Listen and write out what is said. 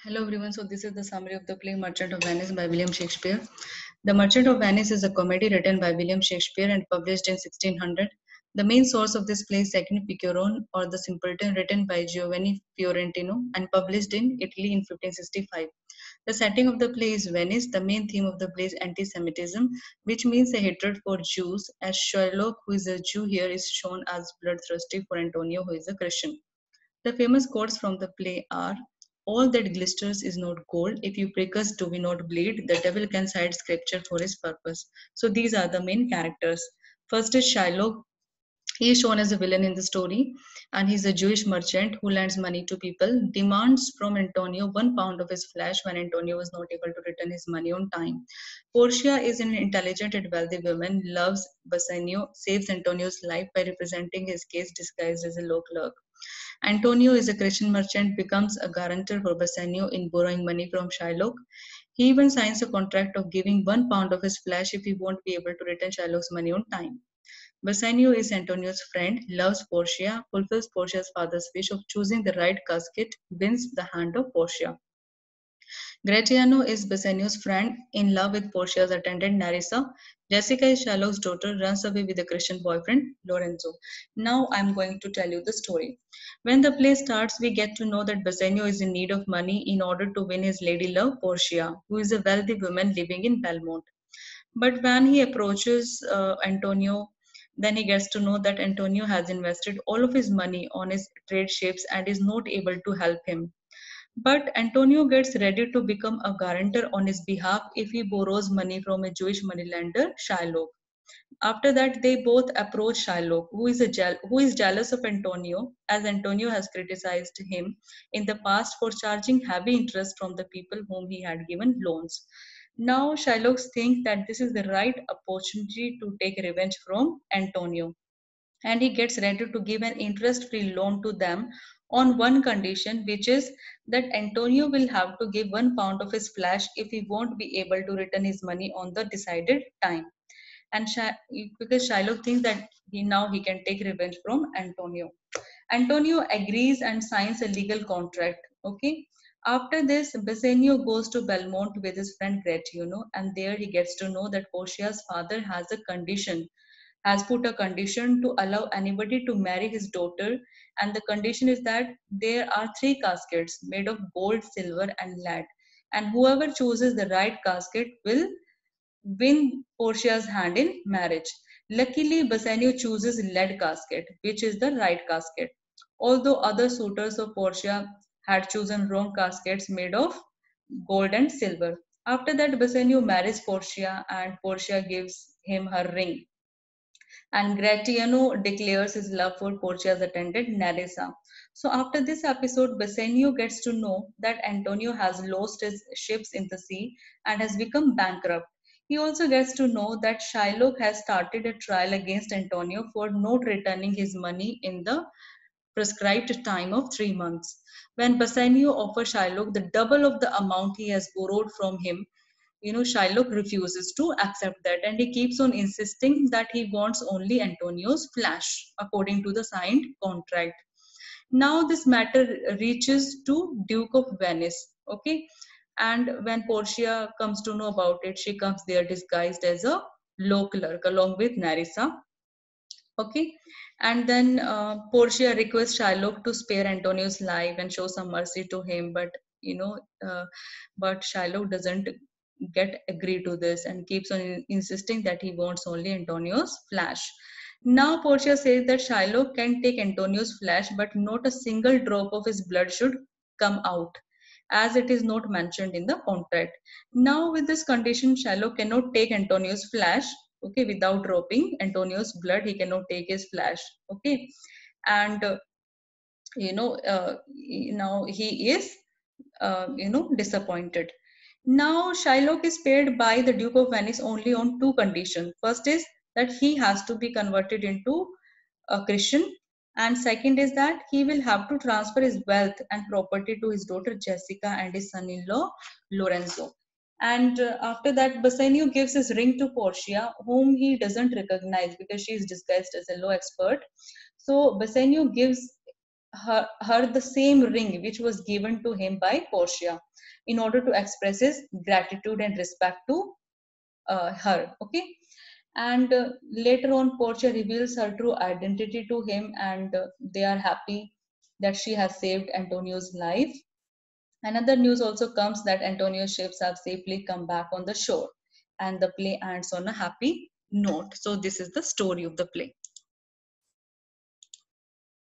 Hello everyone, so this is the summary of the play Merchant of Venice by William Shakespeare. The Merchant of Venice is a comedy written by William Shakespeare and published in 1600. The main source of this play is Second Picorion or The Simpleton, written by Giovanni Fiorentino and published in Italy in 1565. The setting of the play is Venice. The main theme of the play is anti-Semitism, which means a hatred for Jews, as Shylock, who is a Jew here, is shown as bloodthirsty for Antonio, who is a Christian. The famous quotes from the play are: all that glisters is not gold. If you prick us, do we not bleed? The devil can cite scripture for his purpose. So these are the main characters. First is Shylock. He is shown as a villain in the story, and he's a Jewish merchant who lends money to people, demands from Antonio 1 pound of his flesh when Antonio was not able to return his money on time. Portia is an intelligent and wealthy woman, loves Bassanio, saves Antonio's life by representing his case disguised as a law clerk. Antonio is a Christian merchant, becomes a guarantor for Bassanio in borrowing money from Shylock. He even signs a contract of giving 1 pound of his flesh if he won't be able to return Shylock's money on time. Bassanio is Antonio's friend, loves Portia, fulfills Portia's father's wish of choosing the right casket, wins the hand of Portia. Gratiano is Bassanio's friend, in love with Portia's attendant Nerissa. Jessica is Shylock's daughter, runs away with a Christian boyfriend, Lorenzo. Now I'm going to tell you the story. When the play starts, we get to know that Bassanio is in need of money in order to win his lady love, Portia, who is a wealthy woman living in Belmont. But when he approaches Antonio, then he gets to know that Antonio has invested all of his money on his trade ships and is not able to help him. But Antonio gets ready to become a guarantor on his behalf if he borrows money from a Jewish moneylender, Shylock. After that, they both approach Shylock, who is jealous of Antonio, as Antonio has criticized him in the past for charging heavy interest from the people whom he had given loans. Now, Shylock thinks that this is the right opportunity to take revenge from Antonio, and he gets ready to give an interest free loan to them on one condition, which is that Antonio will have to give 1 pound of his flesh if he won't be able to return his money on the decided time. And because Shylock thinks that he can take revenge from Antonio. Antonio agrees and signs a legal contract. Okay. After this, Bassanio goes to Belmont with his friend Gratiano, and there he gets to know that Portia's father has put a condition to allow anybody to marry his daughter, and the condition is that there are 3 caskets made of gold, silver, and lead, and whoever chooses the right casket will win Portia's hand in marriage. Luckily, Bassanio chooses lead casket, which is the right casket, although other suitors of Portia had chosen wrong caskets made of gold and silver. After that, Bassanio marries Portia, and Portia gives him her ring, and Gratiano declares his love for Portia's attendant Nerissa. So after this episode, Bassanio gets to know that Antonio has lost his ships in the sea and has become bankrupt. He also gets to know that Shylock has started a trial against Antonio for not returning his money in the prescribed time of 3 months. When Bassanio offers Shylock the double of the amount he has borrowed from him, Shylock refuses to accept that, and he keeps on insisting that he wants only Antonio's flash according to the signed contract. Now this matter reaches to Duke of Venice. Okay, and when Portia comes to know about it, she comes there disguised as a law clerk along with Nerissa. Okay, and then Portia requests Shylock to spare Antonio's life and show some mercy to him, but you know, uh, but Shylock doesn't get agree to this and keeps on insisting that he wants only Antonio's flesh. Now Portia says that Shylock can take Antonio's flesh, but not a single drop of his blood should come out, as it is not mentioned in the contract. Now, with this condition, Shylock cannot take Antonio's flesh, okay, without dropping Antonio's blood. He cannot take his flesh, okay, and now he is disappointed. Now Shylock is paid by the Duke of Venice only on 2 conditions. First is that he has to be converted into a Christian, and second is that he will have to transfer his wealth and property to his daughter Jessica and his son-in-law Lorenzo. And after that, Bassanio gives his ring to Portia, whom he doesn't recognize because she is disguised as a law expert. So Bassanio gives her the same ring which was given to him by Portia in order to express his gratitude and respect to her. Okay. And later on, Portia reveals her true identity to him, and they are happy that she has saved Antonio's life. Another news also comes that Antonio's ships have safely come back on the shore, and the play ends on a happy note. So, this is the story of the play.